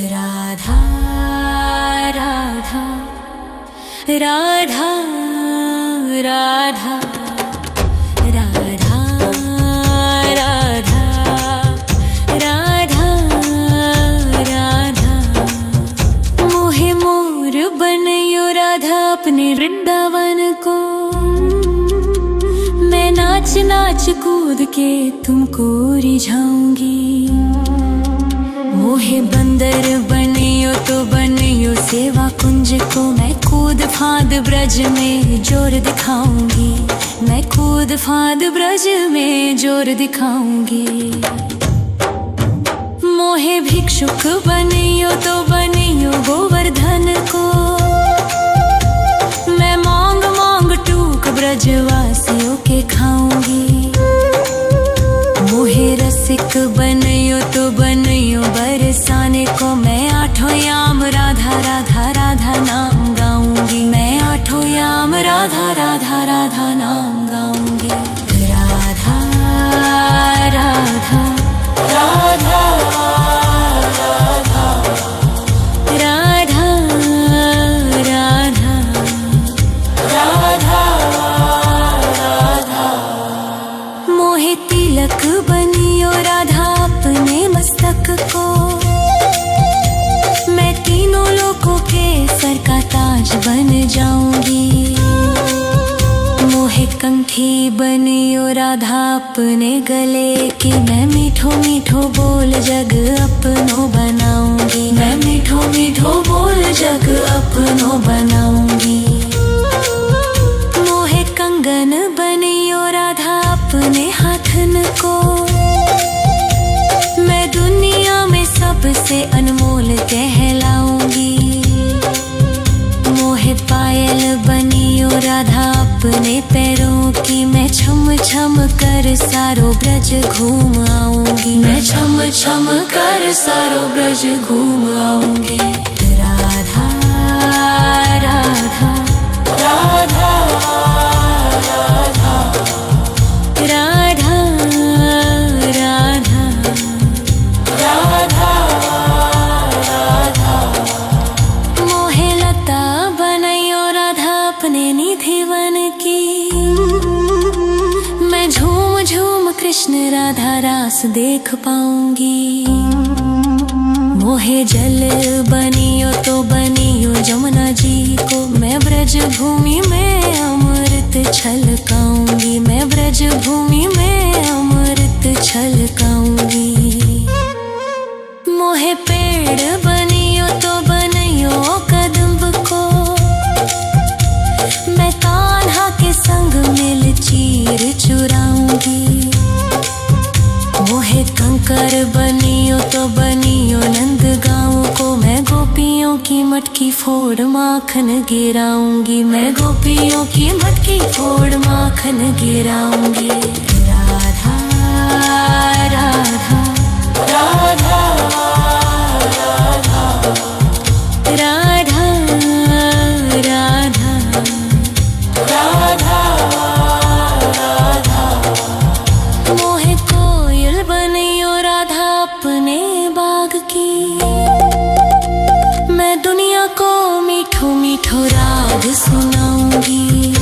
राधा राधा राधा राधा राधा राधा राधा राधा मोहे मोर बनयो राधा अपने वृंदावन को। मैं नाच नाच कूद के तुमको रिझाऊंगी। मोहे बंदर बनियो तो बनियो सेवा कुंज को। मैं कूद फांद ब्रज में जोर दिखाऊंगी। मैं कूद फांद ब्रज में जोर दिखाऊंगी। मोहे भिक्षुक बनियो तो बनियो गोवर्धन को। मैं मांग मांग टूक ब्रजवासियों के खाऊंगी। मोहे रसिक बनियो तो बनियो बरसाने को। मैं आठों याम राधा राधा राधा नाम गाऊंगी। मैं आठों याम राधा राधा राधा नाम गाऊंगी। राधा राधा राधा राधा राधा राधा राधा मोहे तिलक बनियो राधा अपने मस्तक को। मैं तीनों लोगों के सर का ताज बन जाऊंगी। मोहे कंठी बनियो राधा अपने गले की। मैं मीठो मीठो बोल जग अपनो बनाऊंगी। मैं मीठो मीठो बोल जग अपनो बनाऊंगी। मोहे कंगन बनियो राधा अपने हाथन को। मैं दुनिया में सबसे अनमोल कहलाऊंगी। मोहे पायल बनियो राधा अपने पैरों की। मैं छम छम कर सारो ब्रज घूम आऊंगी। मैं छम छम कर सारो ब्रज घूम आऊंगी। राधा राधा राधा राधा राधा राधा राधा राधा मोहे लता बनयो राधा अपने निधिवन की। मैं झूम झूम कृष्ण राधा रास देख पाऊंगी। मोहे जल बनियो तो बनियो जमुना जी को। मैं ब्रज भूमि में अमृत छलकाऊंगी। मैं ब्रज भूमि में अमृत छलकाऊंगी। मोहे पेड़ बनियो तो बनियो कदम्ब को। मैं कान्हा के संग मिल चीर चुराऊंगी। मोहे कंकर बनियो तो बनियो नंद गाँव को। मैं गोपियों की मटकी फोड़ माखन गिराऊंगी। मैं गोपियों की मटकी फोड़ माखन गिराऊंगी। राधा राधा राधा राधा राधा राधा राधा राधा मोहे कोयल बनियो राधा अपने बाग की। मैं दुनिया को मीठो मीठो राग सुनाऊंगी।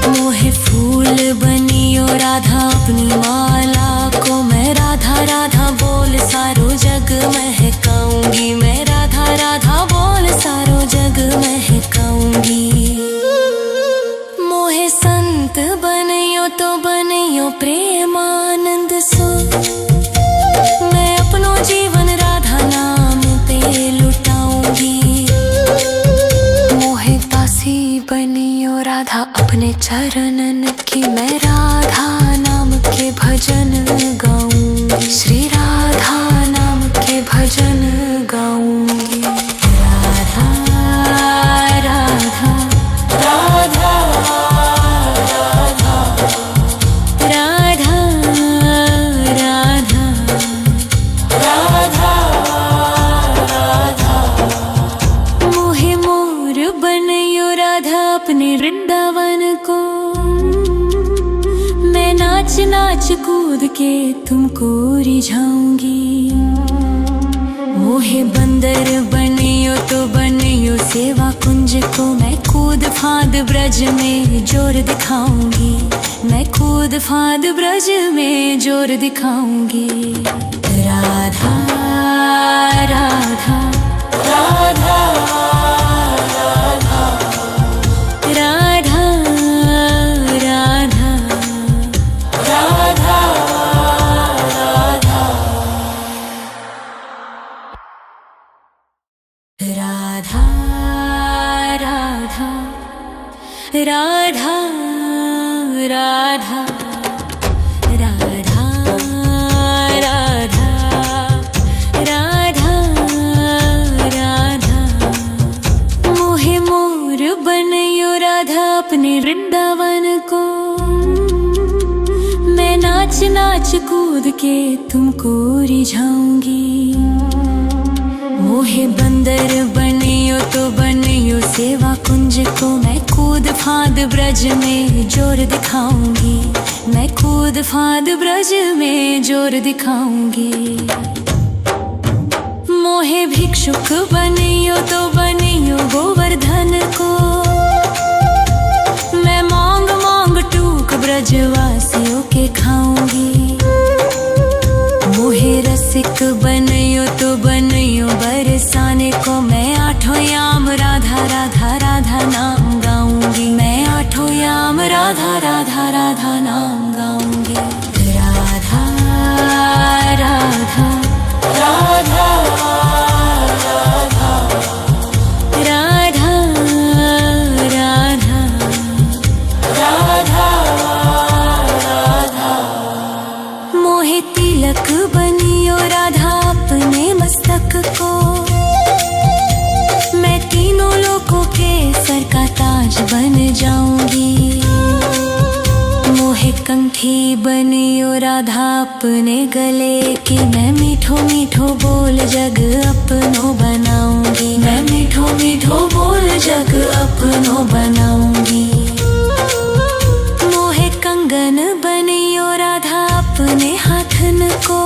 मोहे फूल बनियो राधा अपनी माला को। मैं राधा राधा बोल सारो जग महकाऊंगी। मैं राधा राधा बोल सारो जग महकाऊंगी। मोहे संत बनियो तो बनियो प्रेमानंद सो। मैं अपनो जीवन राधा नाम पे लुटाऊंगी। मोहे दासी बनियो राधा अपने चरणन की। मैं राधा नाम के भजन गाऊंगी। श्री राधा नाम के भजन गाऊंगी। राधा राधा राधा राधा राधा राधा राधा राधा मोहे मोर बनयो राधा अपने वृंदावन को। मैं नाच नाच कूद के तुमको रिझाऊंगी। मोहे बंदर बनियो तो बनियो सेवा कुंज को, मैं कूद फांद ब्रज में जोर दिखाऊंगी, मैं कूद फांद ब्रज में जोर दिखाऊंगी। राधा राधा राधा राधा राधा राधा राधा राधा राधा राधा अपने वृंदावन को, मैं नाच नाच कूद के तुमको रिझाऊंगी। मोहे बंदर बनियो तो बनियो सेवा कुंज को, मैं कूद फांद ब्रज में जोर दिखाऊंगी, मैं कूद फांद ब्रज में जोर दिखाऊंगी। मोहे भिक्षुक बनियो तो बनियो गोवर्धन को, मैं मांग मांग टूक ब्रजवासियों के खाऊंगी। मोहे रसिक बनियो तो बनियो बरसाने को, मैं आठों याम राधा राधा राधा नाम गाऊंगी, मैं आठों याम राधा राधा राधा नाम गाऊंगी। राधा राधा राधा तिलक बनियो राधा अपने मस्तक को, मैं तीनों लोगों के सर का ताज बन जाऊंगी। मोहे कंठी बनियो राधा अपने गले की, मैं मीठो मीठो बोल जग अपनो बनाऊंगी, मैं मीठो मीठो बोल जग अपनो बनाऊंगी। मोहे कंगन बनियो राधा अपने हाथन को,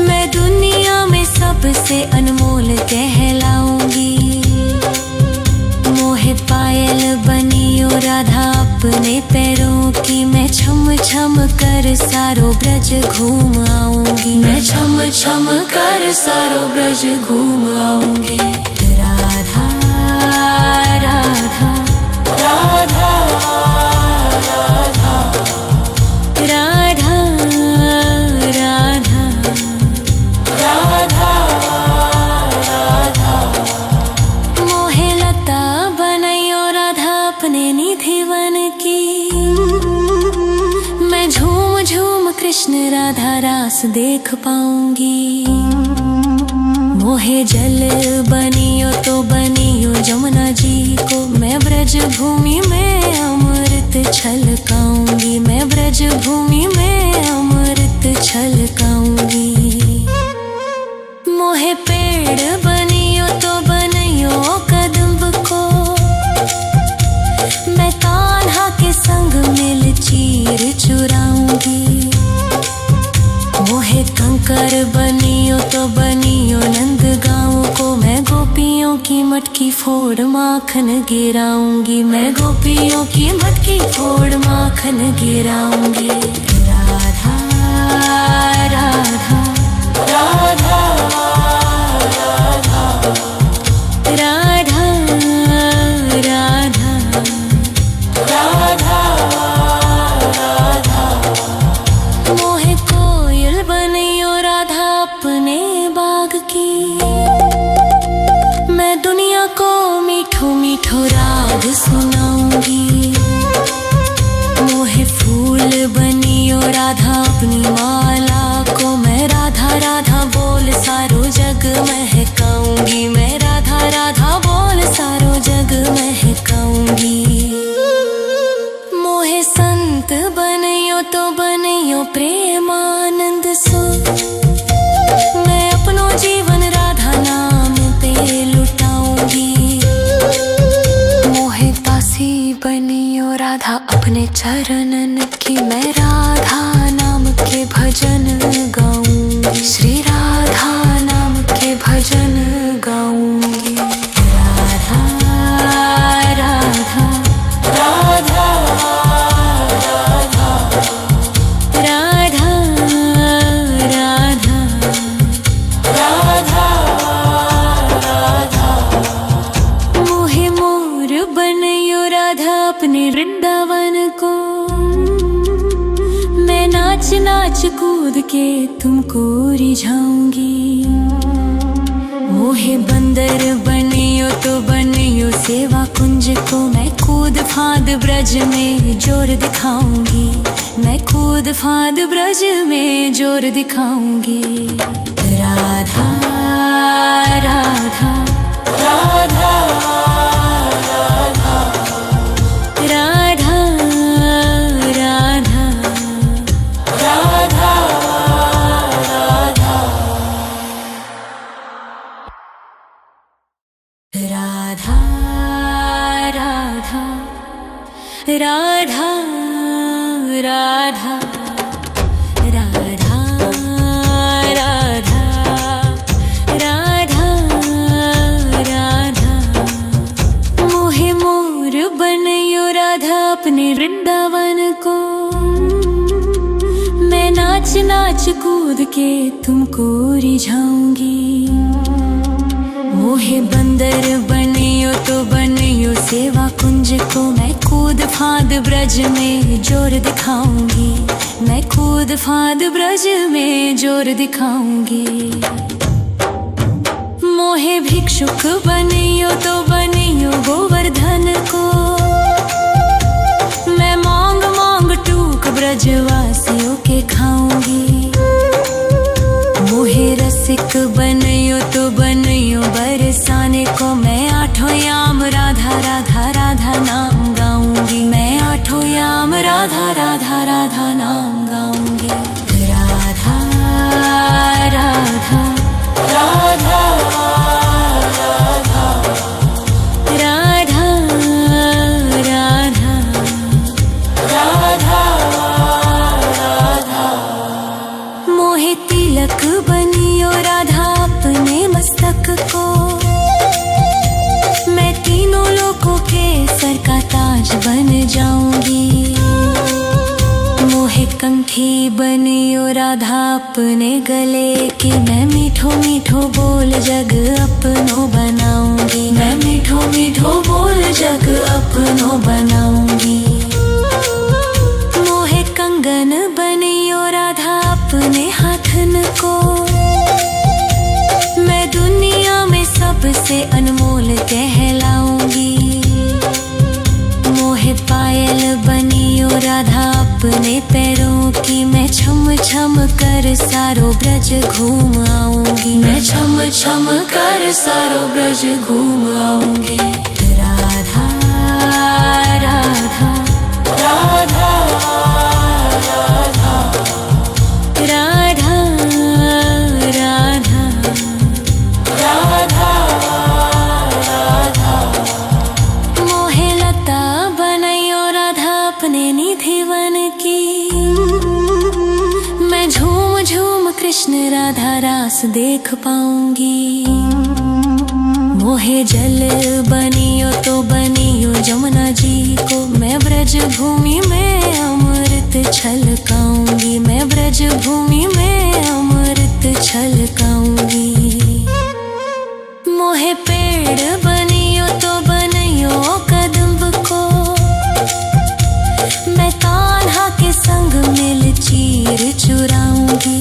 मैं दुनिया में सबसे अनमोल कहलाऊंगी। मोहे पायल बनियो राधा अपने पैरों की, मैं छम छम कर सारो ब्रज घूम आऊंगी, मैं छम छम कर सारो ब्रज घूम आऊंगी। राधा राधा राधा राधा राधा राधा राधा। मोहे लता बनैयो राधा अपने निधि वन की, मैं झूम झूम कृष्ण राधा रास देख पाऊंगी। मोहे जल बनियो तो बनियो जमुना जी को, मैं ब्रज भूमि में अमृत छलकाऊंगी, मैं ब्रज भूमि में अमृत छलकाऊंगी। मोहे पेड़ बनियो तो बनियो कदम्ब को, मैं कान्हा के संग मिल चीर चुराऊंगी। मोहे कंकर बनियो तो बनियो नंद गाँव को, मैं गोपियों की मटकी फोड़ माखन गिराऊंगी, मैं गोपियों की मटकी फोड़ माखन गिराऊंगी। राधा राधा राधा राधा राधा राधा राधा। मोहे कोयल बनियो राधा अपने बाग की, मैं दुनिया को मीठो मीठो राग सुनाऊंगी। मोहे फूल बनियो राधा अपनी माला को, मैं राधा राधा बोल सारो जग महकाऊंगी, मैं राधा राधा बोल सारो जग महकाऊंगी। मोहे संत बनियो तो बनियो प्रेमानंद सो, मैं अपनो जीवन राधा नाम पे लुटाऊंगी। मोहे दासी बनियो राधा अपने चरणन की, मैं राधा नाम के भजन गाऊंगी, श्री राधा के तुमको रिझाऊंगी। मोहे बंदर बनियो तो बनियो सेवा कुंज को, मैं कूद फांद ब्रज में जोर दिखाऊंगी। मैं कूद फांद ब्रज में जोर दिखाऊंगी। राधा राधा राधा राधा राधा राधा राधा राधा राधा राधा राधा राधा राधा राधा। मोहे मोर बनयो राधा अपने वृंदावन को, मैं नाच नाच कूद के तुमको रिझाऊंगी। मोहे बंदर बनियो तो बनियो सेवा कुंज को, मैं कूद फांद ब्रज में जोर दिखाऊंगी। मैं कूद फांद ब्रज में जोर दिखाऊंगी। मोहे भिक्षुक बनियो तो बनियो गोवर्धन को, मैं मांग मांग टूक ब्रजवासियों के खाऊंगी। मोहे रसिक बनियो तो बनियो बरसाने को, मैं आठों याम राधा राधा राधा नाम गाऊंगी। मैं आठों याम राधा राधा राधा नाम गाऊंगी। राधा राधा राधा राधा राधा राधा राधा। मोहे तिलक बनियो राधा अपने मस्तक को, मैं तीनों लोगों के सर का ताज बन जाऊंगी। मोहे कंठी बनियो राधा अपने गले की, मैं मीठो मीठो बोल जग अपनो बनाऊंगी। मैं मीठो मीठो बोल जग अपनो बनाऊंगी। मोहे कंगन बनियो राधा अपने हाथन को, मैं दुनिया में सबसे अनमोल कहलाऊंगी। मोहे पायल बनियो राधा अपने पैरों की, मैं छम छम कर सारो ब्रज घूम आऊंगी। मैं छम छम कर सारो ब्रज घूम आऊंगी। राधा राधा राधा राधा राधा राधा राधा राधा। मोहे लता बनयो राधा अपने निधिवन की, मैं झूम झूम कृष्ण राधा रास देख पाऊंगी। मोहे जल बनियो तो बनियो जमुना जी को, मैं ब्रज भूमि में अमृत छलकाऊंगी। मैं ब्रज भूमि में अमृत छलकाऊंगी। मोहे पेड़ बनियो तो बनियो कदम्ब को, मैं कान्हा के संग मिल चीर चुराऊंगी।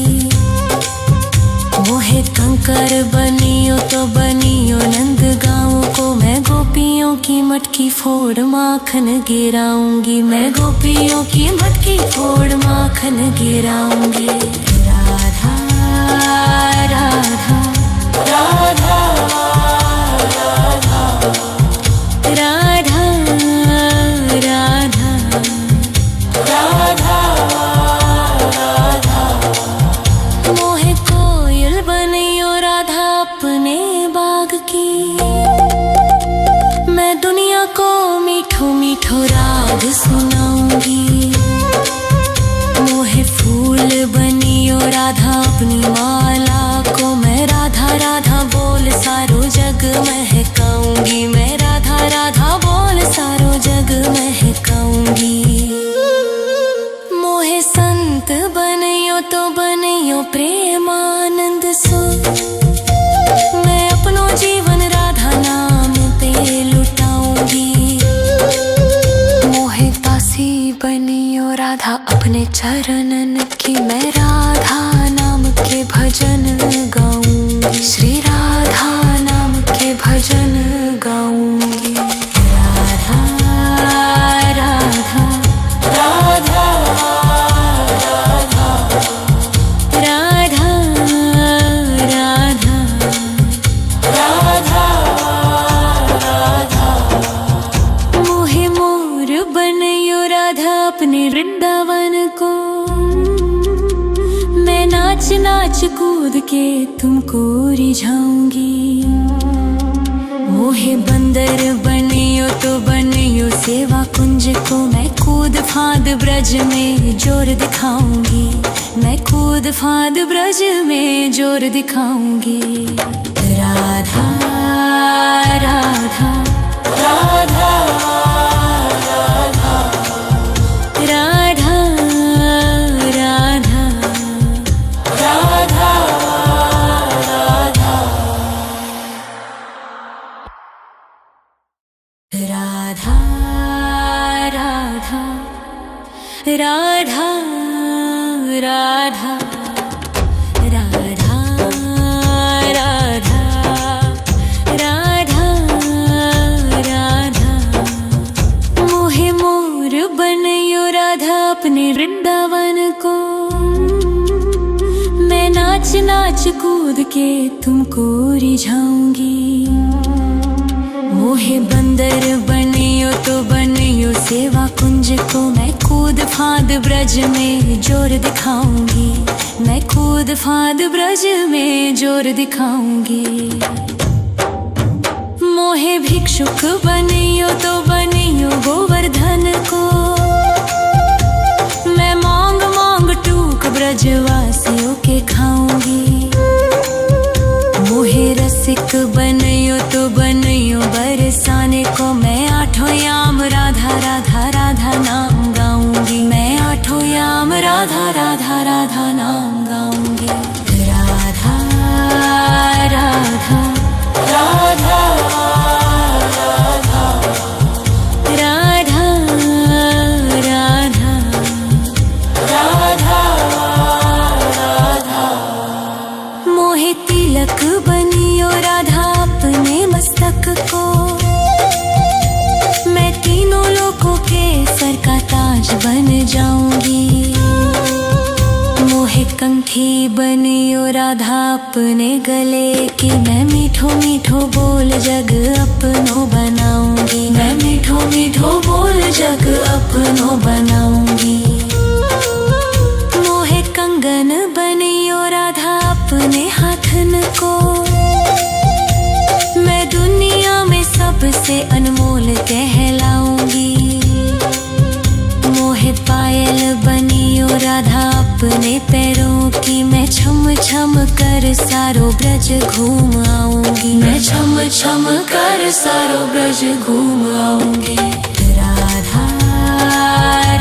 मोहे कंकर बनियो तो बनियो नंद गाँव को, मैं गोपियों की मटकी फोड़ माखन गिराऊंगी। मैं गोपियों की मटकी फोड़ माखन गिराऊंगी। राधा राधा राधा राधा राधा राधा राधा राधा। मोहे कोयल बनियो राधा अपने बाग की, मैं दुनिया को मीठो मीठो राग सुनाऊंगी। मोहे फूल बनियो राधा अपनी माला को, मैं राधा राधा बोल सारो जग महकाऊंगी। मैं राधा राधा बोल सारो जग महकाऊंगी। मोहे संत बनियो तो बनियो प्रेमानंद सो, मैं अपनो जीवन राधा नाम पे लुटाऊंगी। मोहे दासी बनियो राधा अपने चरणन की, मैं राधा के तुमको रिझाऊंगी। मोहे बंदर बनियो तो बनियो सेवा कुंज को, मैं कूद फांद ब्रज में जोर दिखाऊंगी। मैं कूद फांद ब्रज में जोर दिखाऊंगी। राधा राधा राधा राधा राधा राधा राधा राधा राधा राधा अपने वृंदावन को, मैं नाच नाच कूद के तुमको रिझाऊंगी। मोहे बंदर बनियो तो बनियो सेवा कुंज को, मैं कूद फांद ब्रज में जोर दिखाऊंगी। मैं कूद फांद ब्रज में जोर दिखाऊंगी। मोहे भिक्षुक बनियो तो बनियो गोवर्धन को, मैं मांग मांग टूक ब्रजवासियों के खाऊंगी। मोहे रसिक बनियो तो बनियो बरसाने को, मैं आठों याम राधा राधा राधा नाम गाऊंगी। मैं आठों याम राधा राधा राधा नाम गाऊंगी। राधा राधा राधा तिलक बनियो राधा अपने मस्तक को, मैं तीनों लोगों के सर का ताज बन जाऊंगी। मोहे कंठी बनियो राधा अपने गले की, मैं मीठो मीठो बोल जग अपनो बनाऊंगी। मैं मीठो मीठो बोल जग अपनो बनाऊंगी। मोहे कंगन बनियो राधा अपने हाथन को, मैं दुनिया में सबसे अनमोल कहलाऊंगी। मोहे पायल बनियो राधा अपने पैरों की, मैं छम छम कर सारो ब्रज घूम आऊंगी। मैं छम छम कर सारो ब्रज घूम आऊंगी। राधा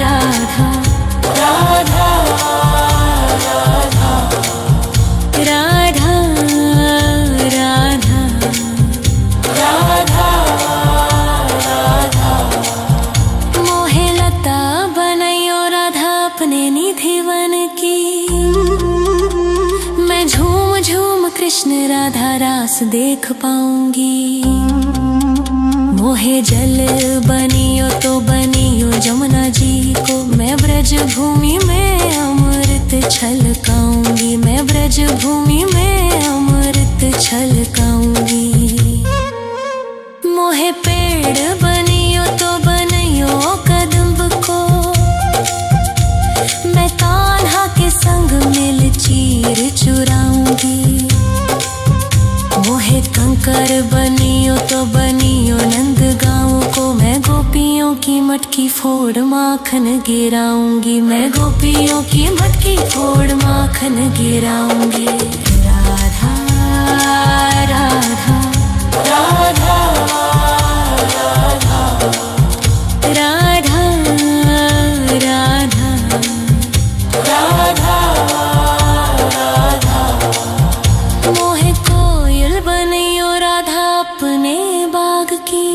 राधा राधा राधा राधा राधा राधा। मोहे लता बनैयो राधा अपने निधिवन की, मैं झूम झूम कृष्ण राधा रास देख पाऊंगी। मोहे जल बनियो तो बनियो जमुना जी को, मैं ब्रज भूमि में अमृत छलकाऊंगी। मैं ब्रज भूमि में अमृत छलकाऊंगी। मोहे पेड़ बनियो तो बनियो कदम्ब को, मैं कान्हा के संग मिल चीर चुराऊंगी। मोहे कंकर बनियो तो बनियो नंद गाँव को, मैं गोपियों की मटकी फोड़ माखन गिराऊंगी। मैं गोपियों की मटकी फोड़ माखन गिराऊंगी। राधा राधा राधा राधा राधा राधा राधा राधा। मोहे कोयल बनियो राधा अपने बाग की,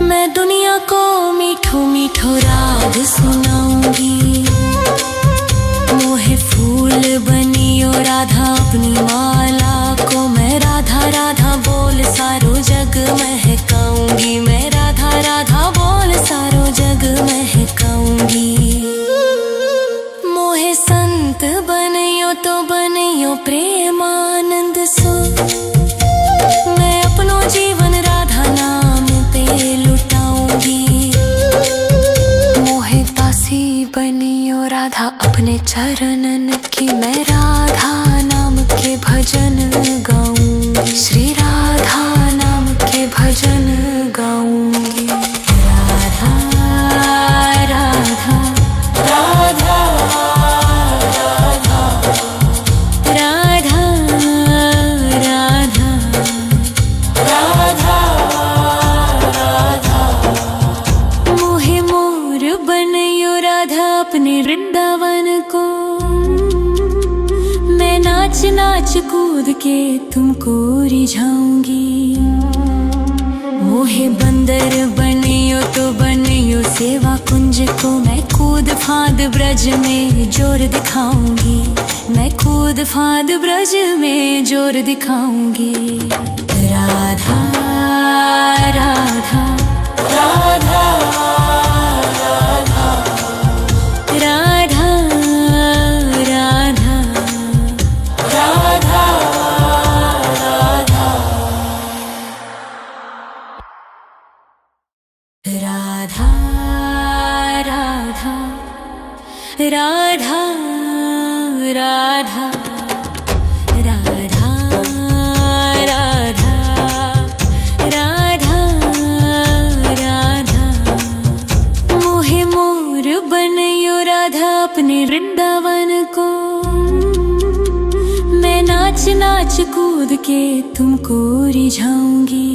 मैं दुनिया को मीठो मीठो राग सुनाऊंगी। मोहे फूल बनियो राधा अपनी माला को, मैं राधा राधा बोल सारो जग महकाऊंगी। मैं राधा राधा बोल सारो जग महकाऊंगी। मोहे संत बनियो तो बनियो प्रेमानंद सो, मैं अपनो जीवन राधा नाम पे लुटाऊंगी। मोहे दासी बनियो राधा अपने चरणन की मैं राधा नाम के भजन गाऊंगी, श्री राधा नाम के भजन गाऊंगी। राधा राधा राधा राधा राधा राधा राधा मोहे मोर बनयो राधा अपने वृंदावन को। मैं नाच नाच कूद के तुमको रिझाऊंगी। मोहे बंदर बनियो तो बनियो सेवा कुंज को। मैं कूद फांद ब्रज में जोर दिखाऊंगी। मैं कूद फांद ब्रज में जोर दिखाऊंगी। राधा राधा राधा राधा राधा राधा राधा राधा राधा राधा राधा राधा राधा राधा राधा मोहे मोर बनयो राधा अपने वृंदावन को। मैं नाच नाच कूद के तुमको रिझाऊंगी।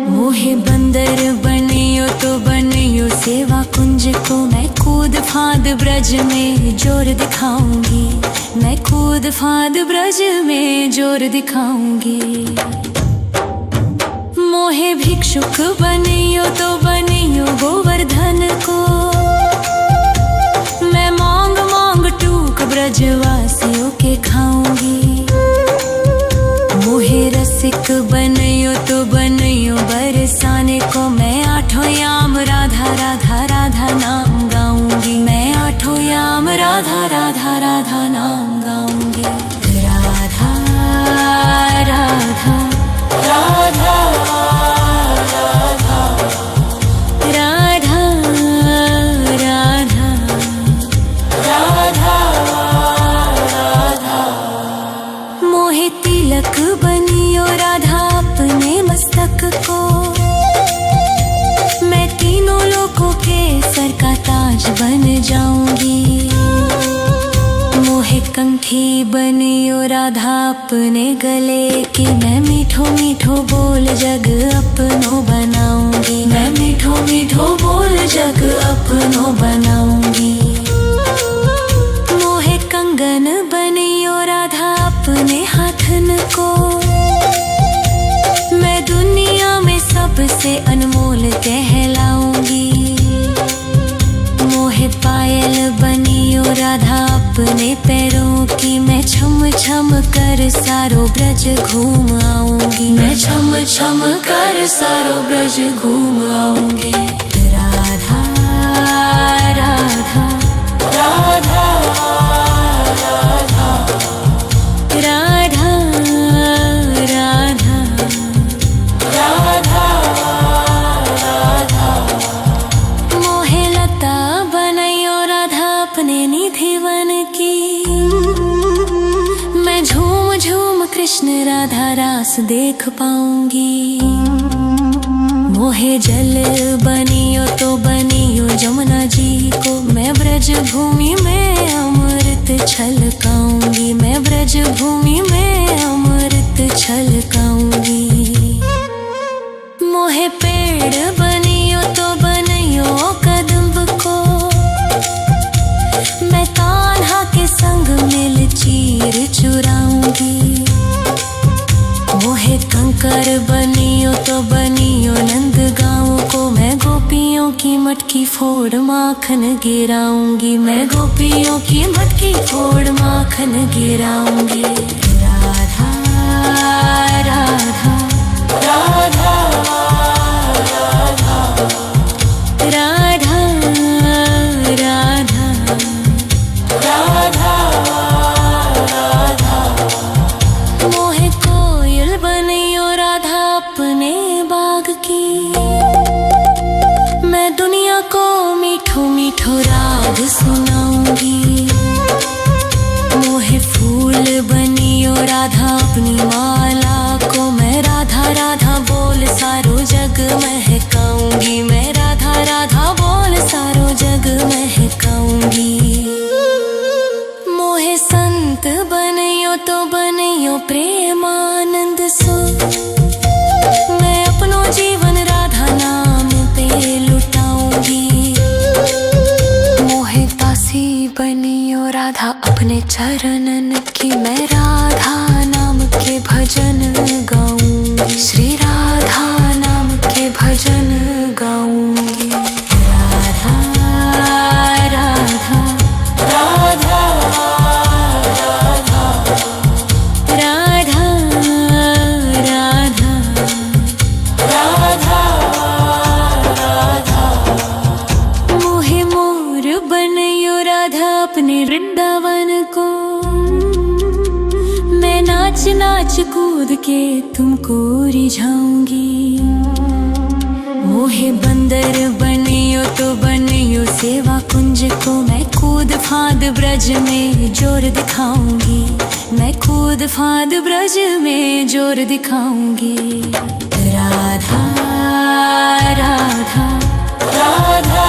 मोहे बंदर बनियो तो बनियो सेवा कुंज को। मैं कूद फांद ब्रज में जोर दिखाऊंगी। मैं कूद फांद ब्रज में जोर दिखाऊंगी। मोहे भिक्षुक बनियो तो बनियो गोवर्धन को। मैं मांग मांग टूक ब्रजवासियों के खाऊंगी। मोहे रसिक बनयो तो बनयो बरसाने को। मैं आठों याम राधा राधा राधा नाम गाऊंगी। मैं आठों याम राधा राधा राधा नाम गाऊंगी। राधा राधा राधा राधा राधा राधा राधा राधा मोहे तिलक बनियो राधा अपने मस्तक को। मैं तीनों लोगों के सर का ताज बन जाऊंगी। मोहे कंठी बनियो राधा अपने गले की। मैं मीठो मीठो बोल जग अपनो बनाऊंगी। मैं मीठो मीठो बोल जग अपनो बनाऊंगी। मोहे कंगन बनियो राधा अपने हाथन को। मैं दुनिया में सबसे अनमोल कहलाऊंगी। मोहे पायल बनियो राधा अपने पैरों की। मैं छम छम कर सारो ब्रज घूम आऊंगी। मैं छम छम कर सारो ब्रज घूम आऊंगी। राधा राधा राधा राधा राधा राधा राधा राधा मोहे लता बनयो राधा अपने निधिवन की। मैं झूम झूम कृष्ण राधा रास देख पाऊंगी। मोहे जल बनियो तो बनियो जमुना जी को। मैं ब्रज भूमि में अमृत छलकाऊंगी। मैं ब्रज भूमि में अमृत छलकाऊंगी। मोहे पेड़ बनियो तो बनियो कदम्ब को। मैं कान्हा के संग मिल चीर चुराऊंगी। मोहे कंकर बनियो तो बनियो नंद गाँव को। मैं गोपियों की मटकी फोड़ माखन गिराऊंगी। मैं गोपियों की मटकी फोड़ माखन गिराऊंगी। राधा राधा राधा राधा राधा राधा राधा राधा मोहे कोयल बनियो राधा अपने बाग की। मैं दुनिया को मीठो मीठो राग सुनाऊं। छुपाऊंगी। मोहे फूल बनियो राधा अपनी माला को, मैं राधा राधा बोल सारो जग महकाऊंगी। मैं राधा राधा बोल सारो जग महकाऊंगी। मोहे संत बनियो तो बनियो प्रेमानंद सो, मैं अपनो जीवन राधा नाम पे लुटाऊंगी। मोहे दासी बनियो राधा अपने चरणन की, मैं राधा नाम के भजन गाऊंगी। श्री राधा नाम के भजन गाऊंगी। राधा राधा राधा राधा राधा राधा राधा। मोहे मोर बनियो राधा अपने वृंदावन को, मैं नाच नाच कूद के तुमको रिझाऊंगी। मोहे बंदर बनियो तो बनियो सेवा कुंज को, मैं कूद फांद ब्रज में जोर दिखाऊंगी। मैं कूद फांद ब्रज में जोर दिखाऊंगी। राधा राधा राधा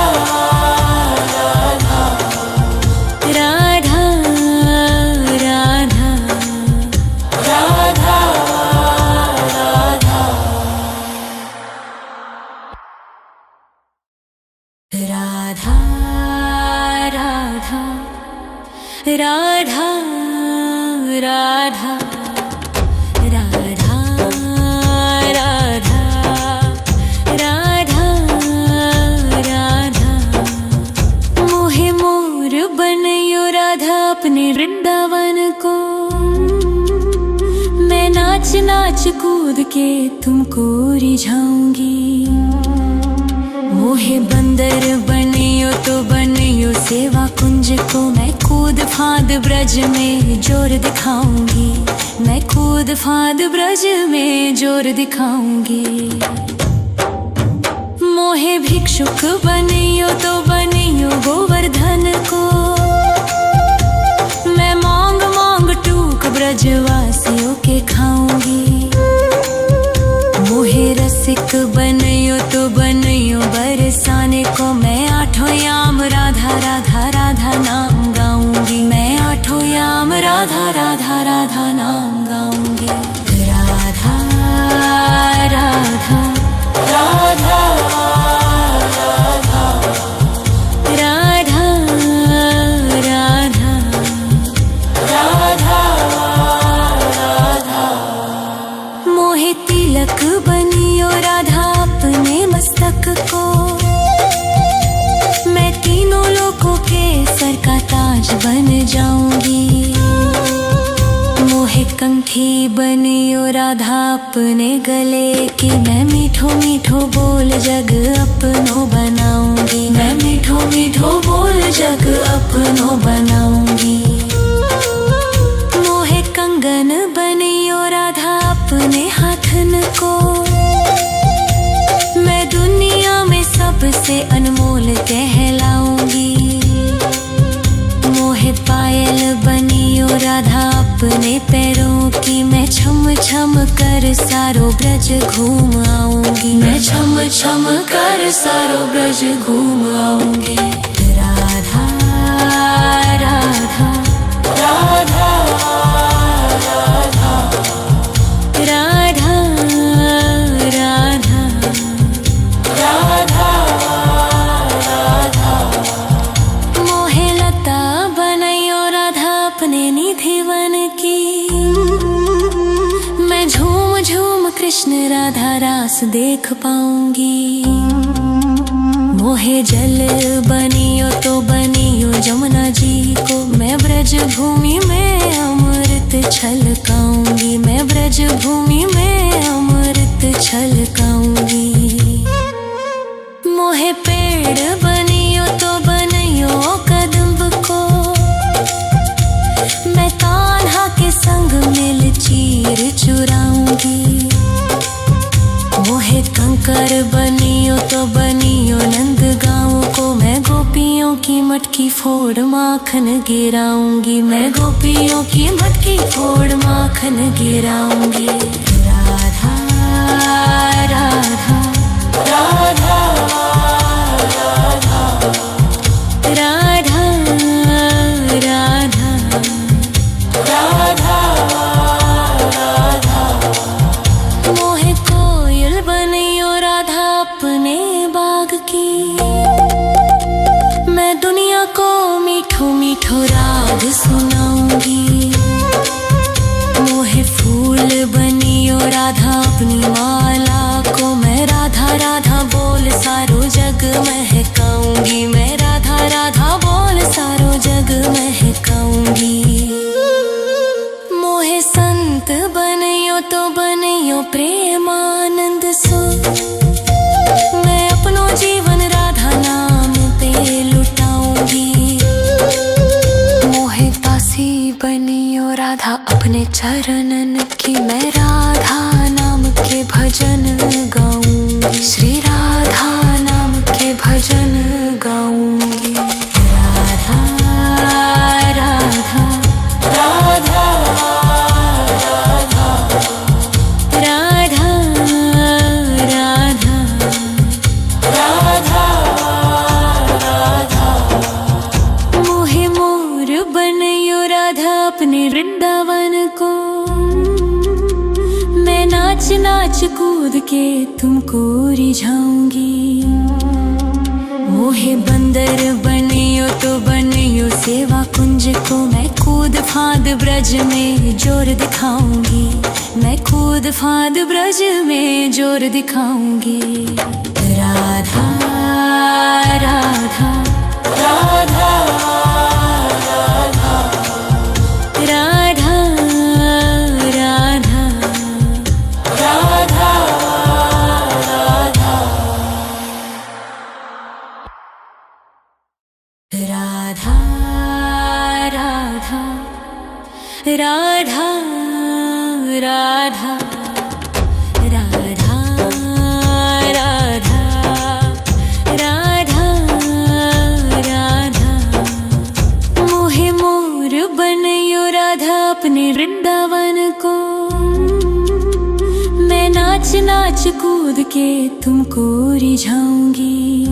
राधा राधा राधा राधा राधा राधा राधा राधा राधा राधा राधा राधा। मोहे मोर बनियो राधा अपने वृंदावन को, मैं नाच नाच कूद के तुमको रिझाऊंगी। मोहे बंदर बनियो तो बनियो सेवा कुंज को, मैं कूद फांद ब्रज में जोर दिखाऊंगी। मैं कूद फांद ब्रज में जोर दिखाऊंगी। मोहे भिक्षुक बनियो तो बनियो गोवर्धन को, मैं मांग मांग टूक ब्रजवासियों के खाऊंगी। मोहे रसिक बनियो तो बनियो बरसाने को, मैं आठों याम राधा राधा राधा नाम गाऊंगी। मैं आठों याम राधा राधा राधा नाम गाऊंगी। राधा राधा राधा राधा राधा राधा राधा राधा। मोहे तिलक बनियो राधा अपने मस्तक को, मैं तीनों लोगों के सर का ताज बन जाऊंगी। मोहे कंठी बनियो राधा अपने गले की, मैं मीठो मीठो बोल जग अपनो बनाऊंगी। मैं मीठो मीठो बोल जग अपनो बनाऊंगी। मोहे कंगन बनियो राधा अपने हाथन को, मैं दुनिया में सबसे अनमोल कहलाऊंगी। मोहे पायल बनियो राधा अपने पैरों की, मैं छम छम कर सारो ब्रज घूम आऊंगी। मैं छम छम कर सारो ब्रज घूम आऊंगी। राधा राधा राधा राधा राधा राधा राधा राधा। मोहे लता बनियो राधा अपने निधिवन की, मैं झूम झूम कृष्ण राधा रास देख पाऊंगी। मोहे जल बनियो तो बनियो जमुना जी को, मैं ब्रज भूमि में अमृत छलकाऊंगी। मैं ब्रज भूमि में अमृत छलकाऊंगी। मोहे पेड़ बनियो तो बनियो कदम्ब को, मैं कान्हा के संग मिल चीर चुराऊंगी। मोहे कंकर बनियो तो बनियो नंद गाँव को, मैं गोपियों की मटकी फोड़ माखन गिराऊंगी, मैं गोपियों की मटकी फोड़ माखन गिराऊंगी। राधा राधा राधा राधा राधा राधा राधा। मोहे कोयल बनियो राधा अपने बाग की, मैं दुनिया को मीठो मीठो राग सुनाऊंगी। मोहे फूल बनियो राधा अपनी माला को, मैं राधा राधा बोल सारो जग महकाऊंगी, मैं राधा राधा बोल सारो जग महकाऊंगी। मोहे संत बनियो तो बनियो प्रेमानंद सो, मैं अपनो जीवन राधा नाम पे लुटाऊंगी। मोहे दासी बनियो राधा अपने चरणन की, मैं राधा नाम के भजन गाऊंगी, श्री राधा नाम के भजन गाऊंगी। राधा राधा राधा राधा राधा राधा राधा। मोहे मोर बनियो राधा अपने वृंदावन को, मैं नाच नाच कूद के तुमको रिझाऊंगी। मोहे बंदर बनियो तो बनियो सेवा कुंज को, मैं कूद फांद ब्रज में जोर दिखाऊंगी, मैं कूद फांद ब्रज में जोर दिखाऊंगी। राधा राधा राधा राधा राधा राधा राधा राधा राधा राधा राधा राधा राधा राधा राधा। मोहे मोर बनियो राधा अपने वृंदावन को, मैं नाच नाच कूद के तुमको रिझाऊंगी।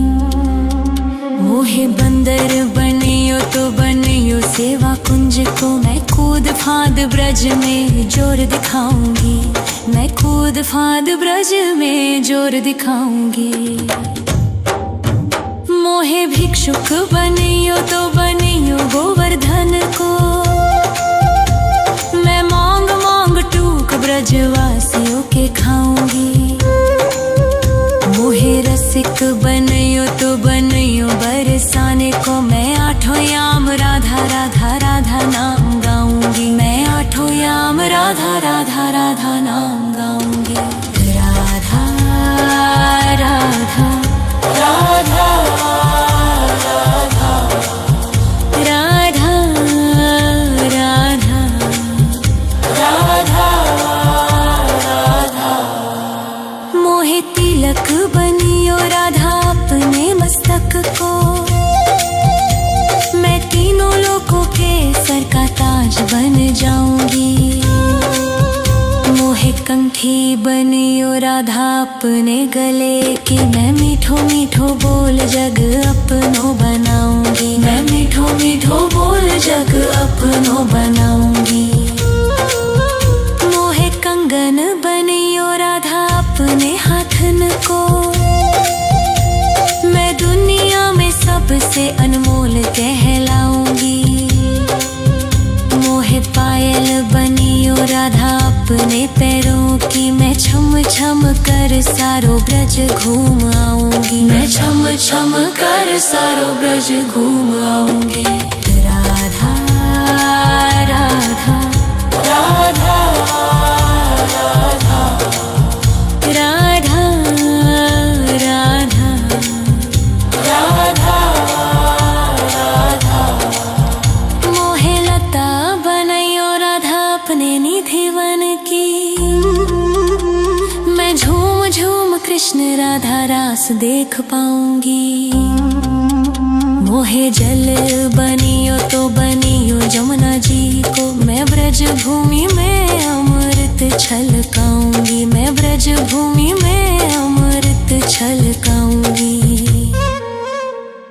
मोहे बंदर बनियो तो बनियो सेवा कुंज को, मैं कूद फांद ब्रज में जोर दिखाऊंगी, मैं कूद फांद ब्रज में जोर दिखाऊंगी। मोहे भिक्षुक बनियो तो बनियो गोवर्धन को, मैं मांग मांग टूक ब्रजवासियों के खाऊंगी। मोहे रसिक बनियो तो बनियो बरसाने को, मैं आठों याम राधा राधा राधा नाम गाऊंगी, मैं आठों याम राधा राधा राधा नाम गाऊंगी। राधा राधा राधा राधा राधा राधा राधा राधा। मोहे तिलक बनियो राधा अपने मस्तक को, मैं तीनों लोगों के सर का ताज बन जाऊंगी। मोहे कंठी बनियो राधा अपने गले की, मैं मीठो मीठो बोल जग अपनो बनाऊंगी, मैं मीठो मीठो बोल जग अपनो बनाऊंगी। मोहे कंगन बनियो राधा अपने हाथन को, मैं दुनिया में सबसे अनमोल कहलाऊंगी। मोहे पायल बनियो राधा अपने पैरों की, मैं छम छम कर सारो ब्रज घूम आऊंगी, मैं छम छम कर सारो ब्रज घूम आऊंगी। राधा राधा राधा राधा राधा राधा राधा राधा। मोहे लता बनैयो राधा अपने निधि वन की, मैं झूम झूम कृष्ण राधा रास देख पाऊंगी। मोहे जल बनियो तो बनियो जमुना जी को। मैं ब्रज भूमि में अमृत छलकाऊंगी, मैं ब्रज भूमि में अमृत छलकाऊंगी।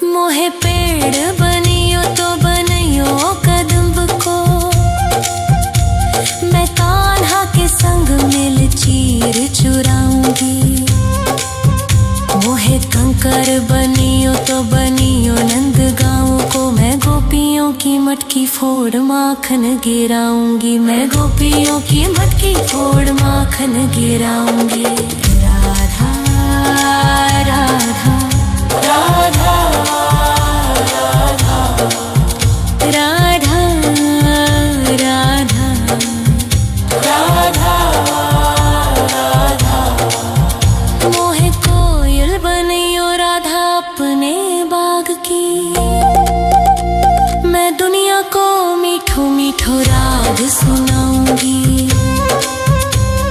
मोहे पेड़ बनियो तो बनियो कदम्ब को। मैं कान्हा के संग मिल चीर चुराऊंगी। मोहे कंकर बनियो तो बनियो नंद गाँव को। मैं गोपियों की मटकी फोड़ माखन गिराऊंगी, मैं गोपियों की मटकी फोड़ माखन गिराऊंगी। राधा राधा राधा राधा राधा राधा राधा। मोहे कोयल बनियो राधा अपने बाग की। मैं दुनिया को मीठो मीठो राग सुनाऊंगी।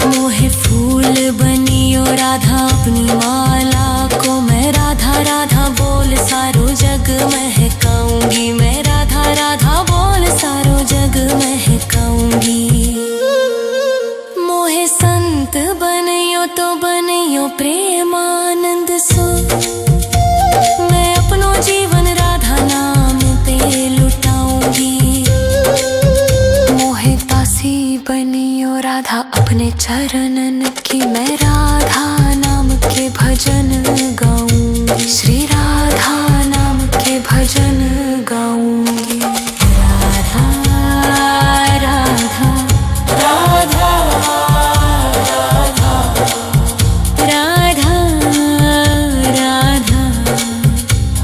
मोहे फूल बनियो राधा अपनी माला को। मैं राधा राधा बोल सारो जग महकाऊंगी, मैं राधा राधा बोल सारो जग महकाऊंगी। मोहे संत बनियो तो बनियो प्रेमानंद सो। मैं अपनो जीवन राधा नाम पे लुटाऊंगी। मोहे दासी बनियो राधा अपने चरणन की। मैं राधा नाम के भजन गाऊंगी, श्री राधा नाम के भजन गाऊंगी। राधा राधा राधा राधा राधा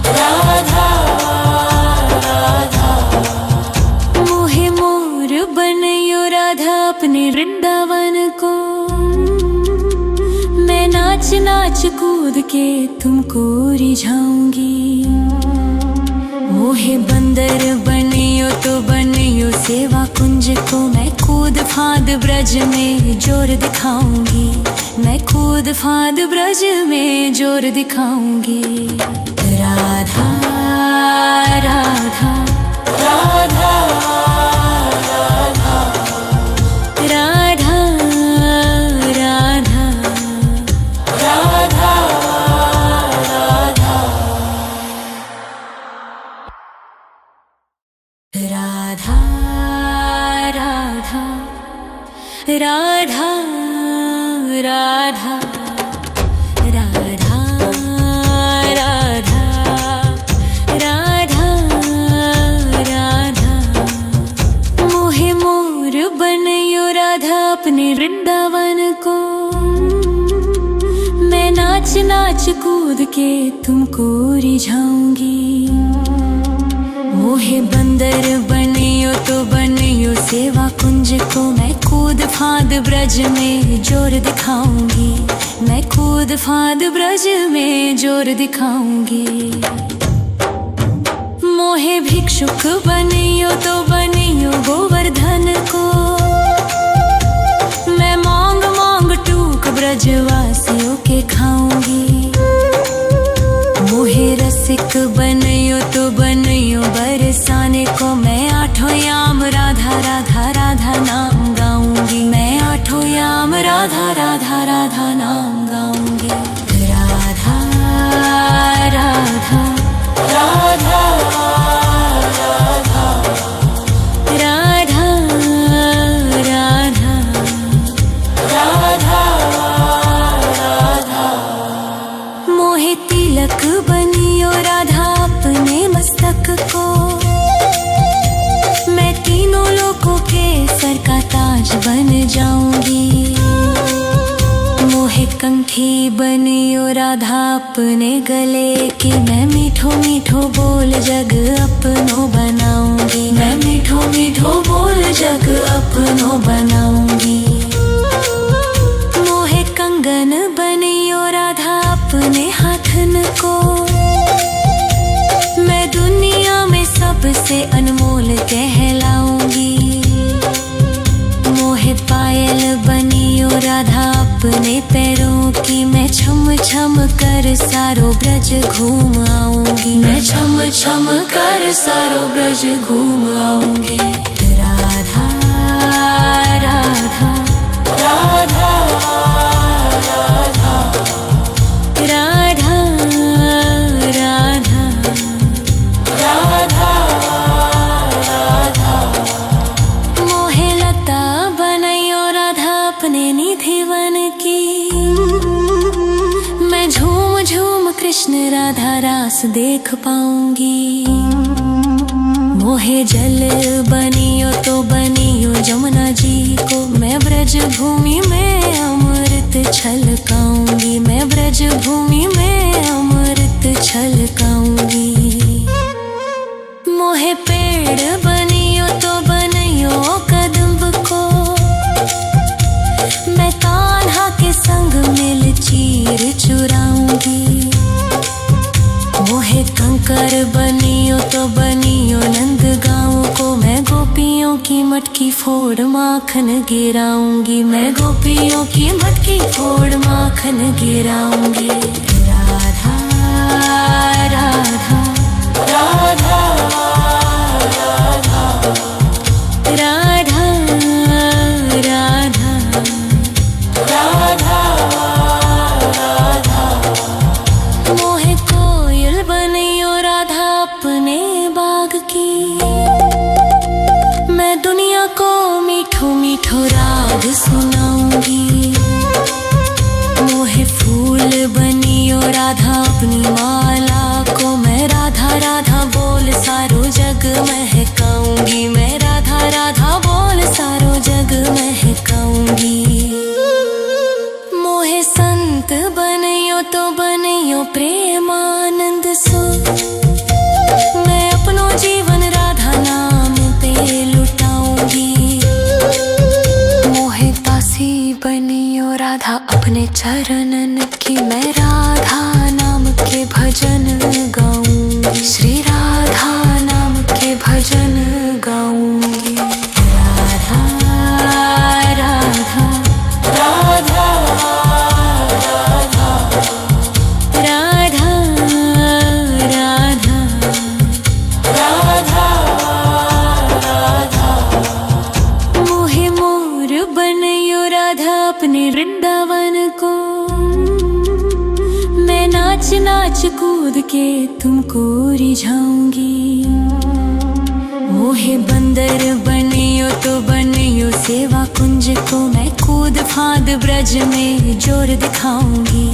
राधा राधा राधा। मोहे मोर बनियो राधा अपने वृंदावन को। मैं नाच नाच कूद के तुमको रिझाऊंगी। मोहे बंदर बनियो तो बनियो सेवा कुंज को। मैं कूद फांद ब्रज में जोर दिखाऊंगी, मैं कूद फांद ब्रज में जोर दिखाऊंगी। राधा राधा राधा राधा राधा राधा राधा राधा। राधा राधा राधा राधा राधा राधा राधा। मोहे मोर बनियो राधा अपने वृंदावन को। मैं नाच नाच कूद के तुमको रिझाऊंगी। मोहे बंदर बनियो तो बनियो सेवा कुंज को। मैं कूद फांद ब्रज में जोर दिखाऊंगी, मैं कूद फांद ब्रज में जोर दिखाऊंगी। मोहे भिक्षुक बनियो तो बनियो गोवर्धन को। मैं मांग मांग टूक ब्रजवासियों के खाऊंगी। मोहे रसिक बनियो तो बनियो बरसाने को। मैं आठों याम राधा राधा राधा नाम गाऊंगी, मैं आठों याम राधा राधा राधा नाम गाऊंगी। राधा राधा राधा राधा राधा राधा राधा राधा। मोहे तिलक बनियो राधा अपने मस्तक को। मैं तीनों लोगों के सर का ताज बन जाऊंगी। मोहे कंठी बनियो राधा अपने गले की। मैं मीठो मीठो बोल जग अपनो बनाऊंगी, मैं मीठो मीठो बोल जग अपनो बनाऊंगी। मोहे कंगन बनियो राधा अपने हाथन को। मैं दुनिया में सबसे अनमोल कहलाऊंगी। मोहे पायल बनियो राधा अपने पैरों की। मैं छम छम कर सारो ब्रज घूम आऊंगी। मैं छम छम कर सारो ब्रज घूम आऊंगी। राधा राधा राधा राधा राधा राधा राधा राधा। मोहे लता बनैयो राधा अपने निधि वन की। मैं झूम झूम कृष्ण राधा रास देख पाऊंगी। मोहे जल बनियो तो बनियो जमुना जी को। मैं ब्रज भूमि में अमृत छलकाऊंगी। मैं ब्रज भूमि में अमृत छलकाऊंगी। मोहे पेड़ बनियो तो बनियो कदम्ब को। मैं कान्हा के संग मिल चीर चुराऊंगी। मोहे कंकर बनियो तो बनियो नंद गाँव को। मैं गोपियों की मटकी फोड़ माखन गिराऊंगी। मैं गोपियों की मटकी फोड़ माखन गिराऊंगी। राधा राधा राधा राधा राधा राधा राधा राधा। मोहे कोयल बनियो राधा अपने बाग की। मैं दुनिया को मीठो मीठो राग सुनाऊंगी। मोहे फूल बनियो राधा अपनी माला को। मैं राधा राधा बोल सारो जग महकाऊंगी। मैं राधा राधा बोल सारो जग महकाऊंगी। मोहे संत बनियो तो बनियो प्रेमानंद सो। मैं अपनो जीवन राधा नाम पे लुटाऊंगी। मोहे दासी बनियो राधा अपने चरणन की। मैं राधा नाम के भजन गाऊंगी। श्री राधा नाम के भजन गाऊंगी। राधा राधा राधा राधा राधा राधा राधा राधा। मोहे मोर बनियो राधा अपने वृंदावन को। मैं नाच नाच कूद के तुमको रिझाऊंगी। मोहे बंदर बनियो तो बनियो सेवा कुंज को। मैं कूद फांद ब्रज में जोर दिखाऊंगी।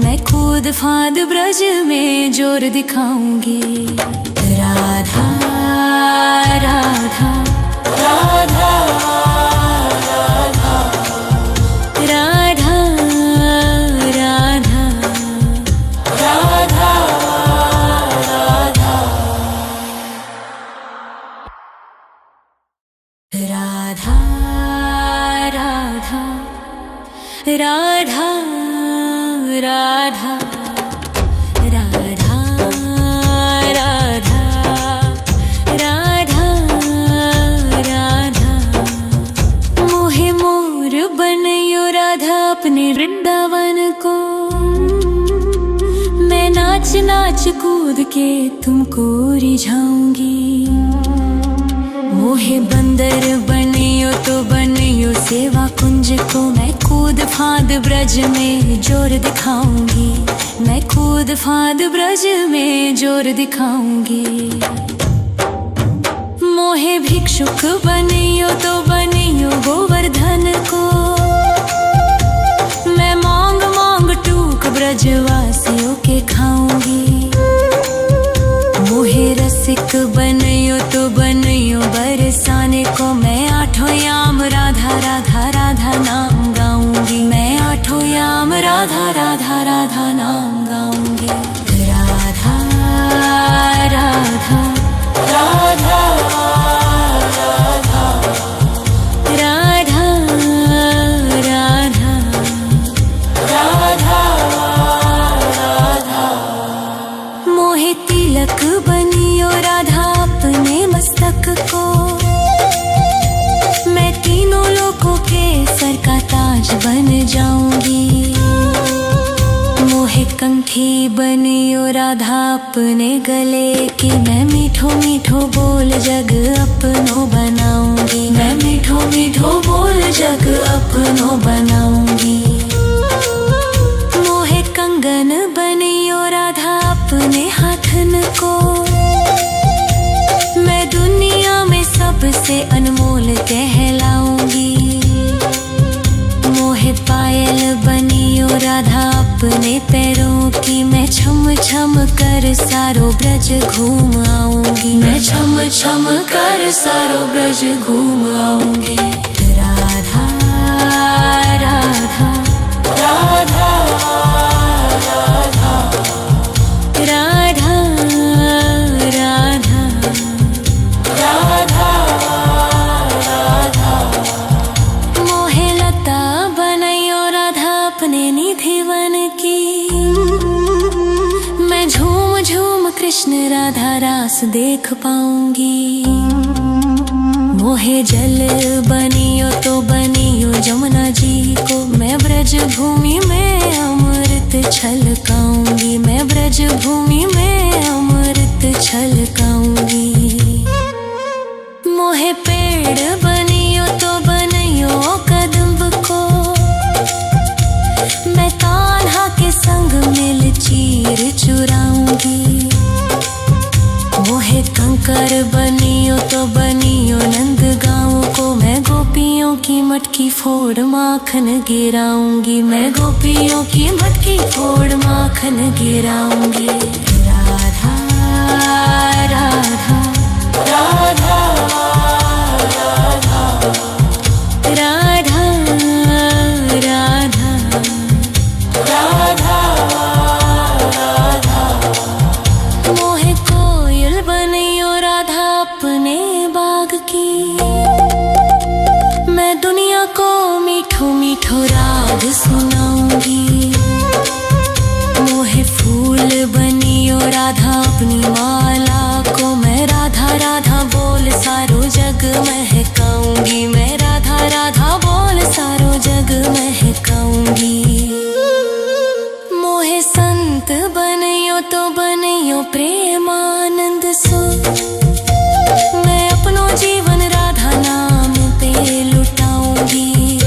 मैं कूद फांद ब्रज में जोर दिखाऊंगी। राधा राधा राधा राधा राधा राधा राधा राधा राधा राधा राधा राधा राधा राधा राधा। मोहे मोर बनियो राधा अपने वृंदावन को। मैं नाच नाच कूद के तुमको रिझाऊंगी। मोहे बंदर बनियो तो बनियो सेवा कुंज को। मैं कूद फांद ब्रज में जोर दिखाऊंगी। मैं कूद फांद ब्रज में जोर दिखाऊंगी। मोहे भिक्षुक बनियो तो बनियो गोवर्धन को। मैं मांग मांग टूक ब्रजवासियों के खाऊंगी। मोहे रसिक बनियो तो बनियो बरसाने को। मैं आठों याम राधा राधा राधा नाम गाऊंगी। मैं आठों याम राधा राधा राधा नाम गाऊंगी। राधा राधा राधा राधा राधा राधा राधा राधा। बनियो राधा अपने गले की, मैं मीठो मीठो बोल जग अपनो बनाऊंगी, मैं मीठो मीठो बोल जग अपनो बनाऊंगी। मोहे कंगन बनियो राधा अपने हाथन को, मैं दुनिया में सबसे अनमोल कहलाऊंगी। मोहे पायल बनियो राधा अपने पैरों की, मैं छम छम कर सारो ब्रज घूम आऊंगी, मैं छम छम कर सारो ब्रज घूम आऊंगी। राधा राधा राधा राधा राधा राधा राधा राधा। मोहे लता बनैयो राधा अपने निधि वन की, मैं झूम झूम कृष्ण राधा रास देख पाऊंगी। मोहे जल बनियो तो बनियो जमुना जी को, मैं ब्रज भूमि में अमृत छलकाऊंगी, मैं ब्रज भूमि में अमृत छलकाऊंगी। मोहे पेड़ बनियो तो बनियो कदम्ब को, मैं कान्हा के संग मिल चीर चुराऊंगी। मोहे कंकर बनियो तो बनियो नंद गाँव को, मैं गोपियों की मटकी फोड़ माखन गिराऊंगी, मैं गोपियों की मटकी फोड़ माखन गिराऊंगी। राधा राधा राधा राधा राधा राधा राधा राधा। मोहे कोयल बनियो राधा अपने बाग की, मैं दुनिया को मीठो मीठो राग सुनाऊंगी। मोहे फूल बनियो राधा अपनी माला को, मैं राधा राधा बोल सारो जग महकाऊंगी, मैं राधा राधा बोल सारो जग महकाऊंगी। मोहे संत बनियो तो बनियो प्रेमानंद सो, मैं अपनो जीवन राधा नाम पे लुटाऊंगी।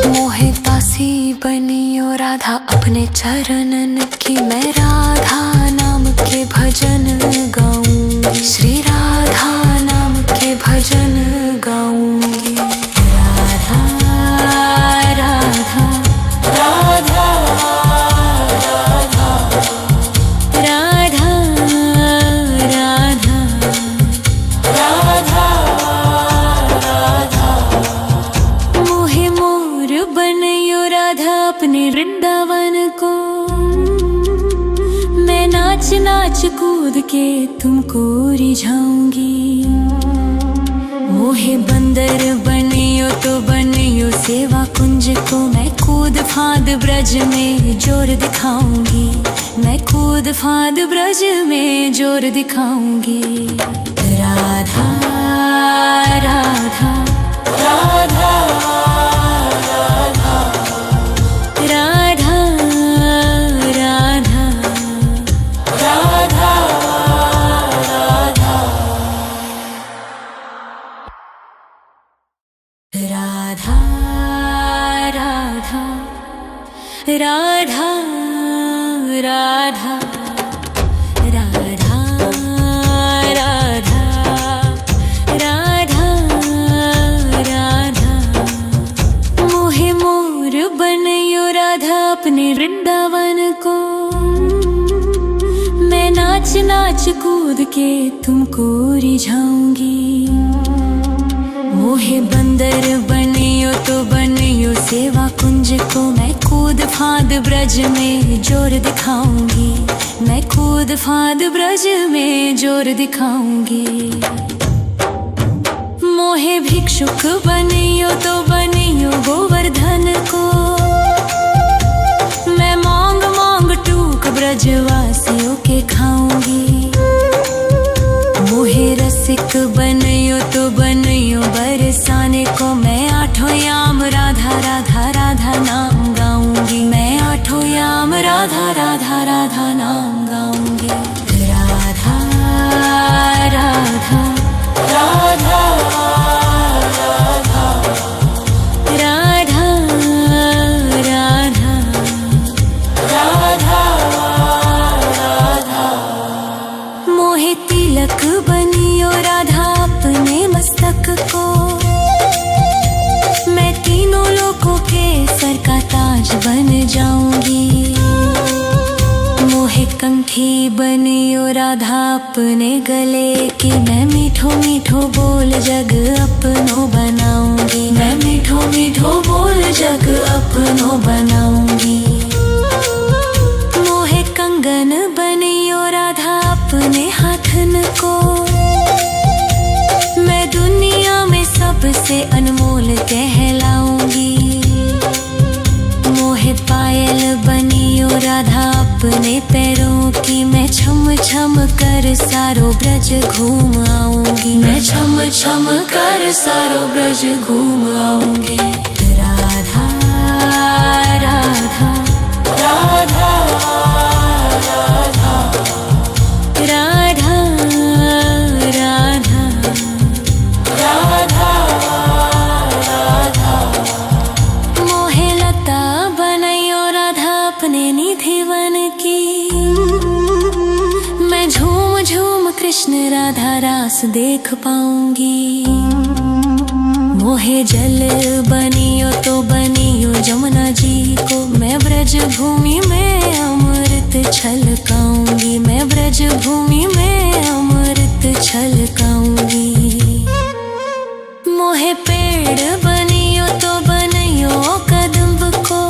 मोहे दासी बनियो राधा अपने चरणन की, मैं राधा नाम के भजन गाऊंगी, श्री राधा नाम के भजन गाऊंगी। राधा राधा राधा राधा राधा राधा राधा राधा। मोहे मोर बनियो राधा अपने वृंदावन को, मैं नाच नाच कूद के तुमको रिझाऊंगी। मोहे बंदर बनियो तो बनियो सेवा कुंज को, मैं कूद फांद ब्रज में जोर दिखाऊंगी, मैं कूद फांद ब्रज में जोर दिखाऊंगी। राधा राधा राधा राधा राधा राधा राधा राधा राधा राधा राधा राधा राधा राधा राधा। मोहे मोर बनियो राधा अपने वृंदावन को, मैं नाच नाच कूद के तुमको रिझाऊंगी। मोहे बंदर बनियो तो बनियो सेवा कुंज को, मैं कूद फांद ब्रज में जोर दिखाऊंगी, मैं कूद फांद ब्रज में जोर दिखाऊंगी। मोहे भिक्षुक बनियो तो बनियो गोवर्धन को, मैं मांग मांग टूक ब्रजवासियों के खाऊंगी। मोहे रसिक बनियो तो बनियो बरसाने को, मैं आठों याम राधा राधा राधा नाम गाऊंगी, मैं आठों याम राधा राधा राधा राखी बनियो राधा अपने गले की। मैं मीठो मीठो बोल जग अपनो बनाऊंगी। मैं मीठो मीठो बोल जग अपनो बनाऊंगी। मोहे कंगन बनियो राधा अपने हाथन को। मैं दुनिया में सबसे अनमोल कहलाऊंगी। मोहे पायल बनियो राधा अपने पैरों की। मैं छम छम कर सारो ब्रज घूम आऊंगी। मैं छम छम कर सारो ब्रज घूम आऊंगी। राधा राधा राधा राधा राधा राधा राधा राधा। मोहे लता बनैयो राधा अपने निधि वन की। मैं झूम झूम कृष्ण राधा रास देख पाऊंगी। मोहे जल बनियो तो बनियो जमुना जी को। मैं ब्रज भूमि में अमृत छलकाऊंगी। मैं ब्रज भूमि में अमृत छलकाऊंगी। मोहे पेड़ बनियो तो बनियो कदम्ब को।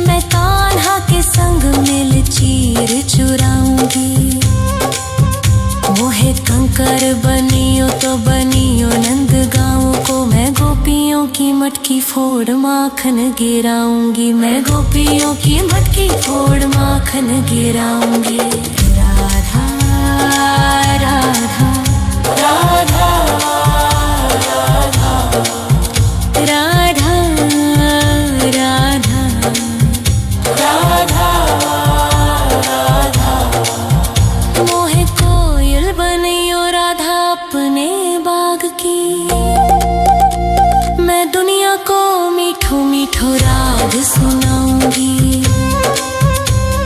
मैं कान्हा के संग मिल चीर चुराऊंगी। मोहे कंकर बनियो तो बनियो नंद गाँव को। मैं गोपियों की मटकी फोड़ माखन गिराऊंगी। मैं गोपियों की मटकी फोड़ माखन गिराऊंगी। राधा राधा राधा राधा राधा राधा राधा राधा। मोहे कोयल बनियो राधा अपने बाग की। मैं दुनिया को मीठो मीठो राग सुनाऊंगी।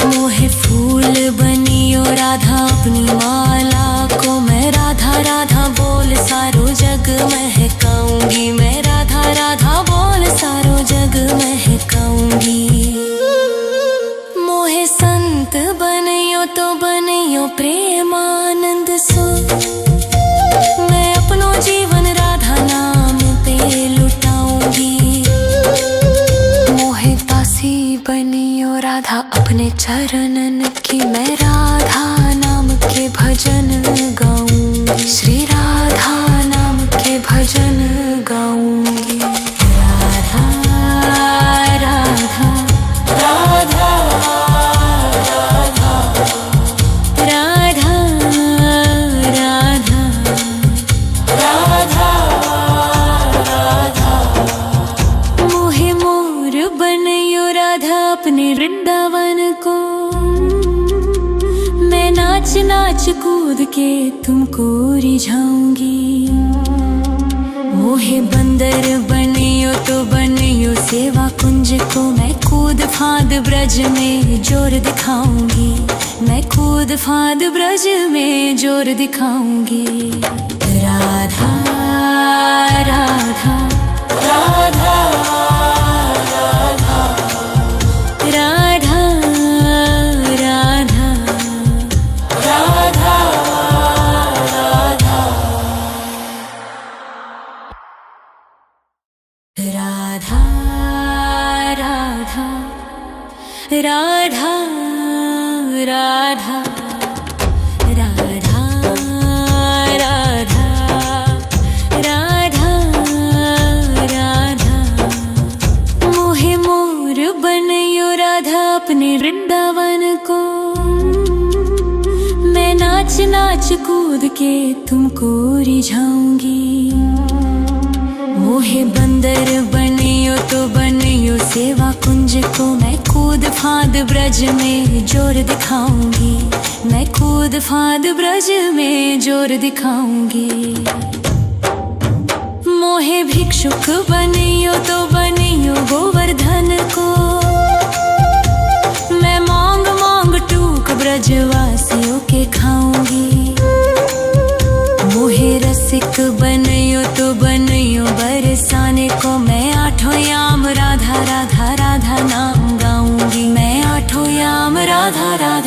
मोहे फूल बनियो राधा अपनी माला को। मैं राधा राधा बोल सारो जग महकाऊंगी। मैं राधा राधा बोल सारो जग महकाऊंगी। मोहे संत बनियो तो बनियो प्रेमानंद सो। मैं अपनो जीवन राधा नाम पे लुटाऊंगी। मोहे दासी बनियो राधा अपने चरणन की। मैं राधा नाम के भजन गाऊंगी। श्री राधा नाम के भजन गाऊंगी। राधा राधा राधा राधा राधा राधा राधा राधा। मोहे मोर बनियो राधा अपने वृंदावन को। मैं नाच नाच कूद के तुमको रिझाऊंगी। मोहे बंदर बनियो तो बनियो सेवा कुंज को। मैं कूद फांद ब्रज में जोर दिखाऊंगी। मैं कूद फांद ब्रज में जोर दिखाऊंगी। राधा राधा राधा राधा राधा राधा राधा राधा राधा राधा राधा राधा राधा राधा राधा। मोहे मोर बनियो राधा अपने वृंदावन को। मैं नाच नाच कूद के तुमको रिझाऊंगी। मोहे बंदर बनियो तो बनियो सेवा कुंज को। मैं कूद फांद ब्रज में जोर दिखाऊंगी। मैं कूद फांद ब्रज में जोर दिखाऊंगी। मोहे भिक्षुक बनियो तो बनियो गोवर्धन को। मैं मांग मांग टूक ब्रजवासियों के खाऊंगी। मोहे रसिक बनियो तो बनियो बरसाने को। मैं आठों याम राधा राधा राधा नाम गाऊंगी। मैं आठों याम राधा राधा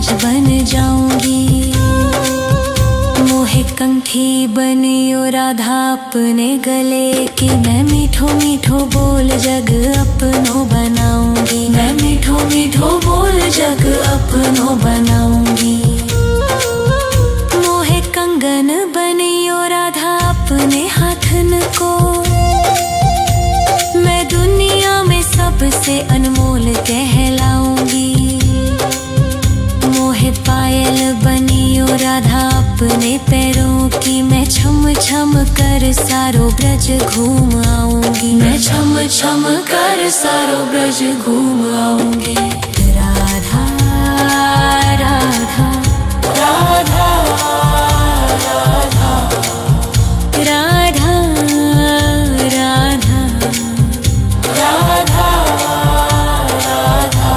ब्रज बन जाऊंगी। मोहे कंठी बनियो राधा अपने गले की, मैं मीठो मीठो बोल जग अपनो बनाऊंगी। मैं मीठो मीठो बोल जग अपनो बनाऊंगी। मोहे कंगन बनियो राधा अपने हाथन को, मैं दुनिया में सबसे अनमोल कहलाऊंगी। मोहे पायल बनियो राधा अपने पैरों की, मैं छम छम कर सारो ब्रज घूम आऊंगी। मैं छम छम कर सारो ब्रज घूम आऊंगी। राधा राधा राधा राधा राधा राधा राधा राधा।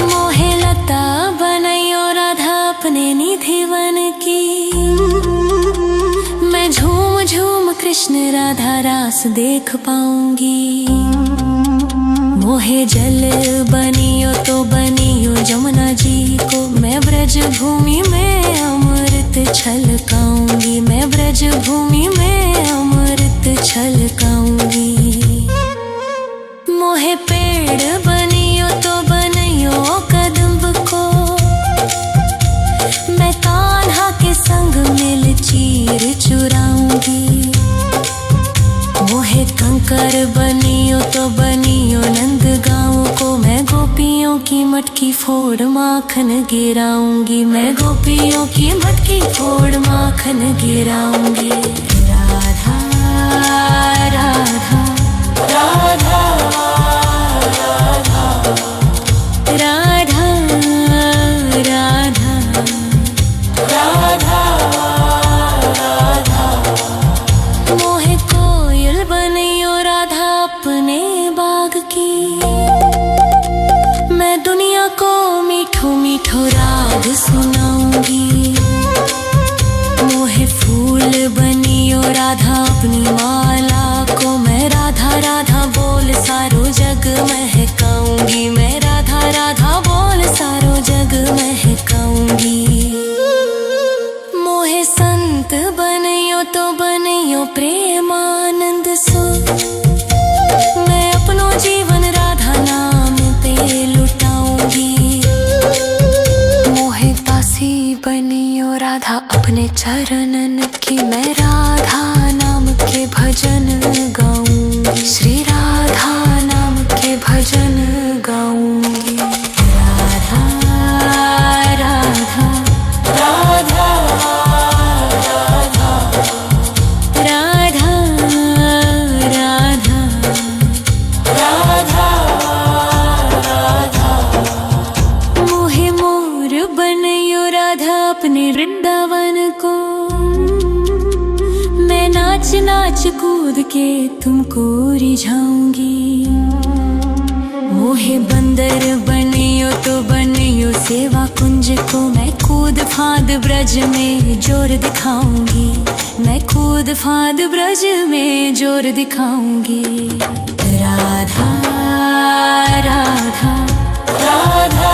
मोहे लता बनैयो राधा अपने निधि वन की, मैं झूम झूम कृष्ण राधा रास देख पाऊंगी। मोहे जल बनियो तो बनियो जमुना जी को, मैं ब्रज भूमि में अमृत छलकाऊंगी। मैं ब्रज भूमि में अमृत छलकाऊंगी। मोहे पेड़ बनियो तो बनियो कदम्ब को, मैं कान्हा के संग मिल चीर चुराऊंगी। मोहे कंकर बनियो तो बनियो नंद गाँव को, मैं गोपियों की मटकी फोड़ माखन गिराऊंगी। मैं गोपियों की मटकी फोड़ माखन गिराऊंगी। राधा राधा राधा राधा राधा राधा राधा राधा। मोहे कोयल बनियो राधा अपने बाग की, मैं दुनिया को मीठो मीठो राग सुनाऊंगी। मोहे फूल बनियो राधा अपनी माला को, मैं राधा राधा बोल सारो जग महकाऊंगी। मैं राधा राधा बोल सारो जग महकाऊंगी। मोहे संत बनियो तो बनियो प्रेमानंद सो, मैं अपनो जीवन राधा नाम पे लुटाऊंगी। मोहे दासी बनियो राधा अपने चरणन की, मैं राधा नाम के भजन गाऊंगी। श्री राधा नाम के भजन गाऊंगी। राधा राधा राधा राधा राधा राधा राधा राधा। मोहे मोर बनियो राधा अपने वृंदावन को, मैं नाच नाच कूद के तुमको रिझाऊंगी। मोहे बंदर बनियो तो बनियो सेवा कुंज को, मैं कूद फांद ब्रज में जोर दिखाऊंगी। मैं कूद फांद ब्रज में जोर दिखाऊंगी। राधा राधा राधा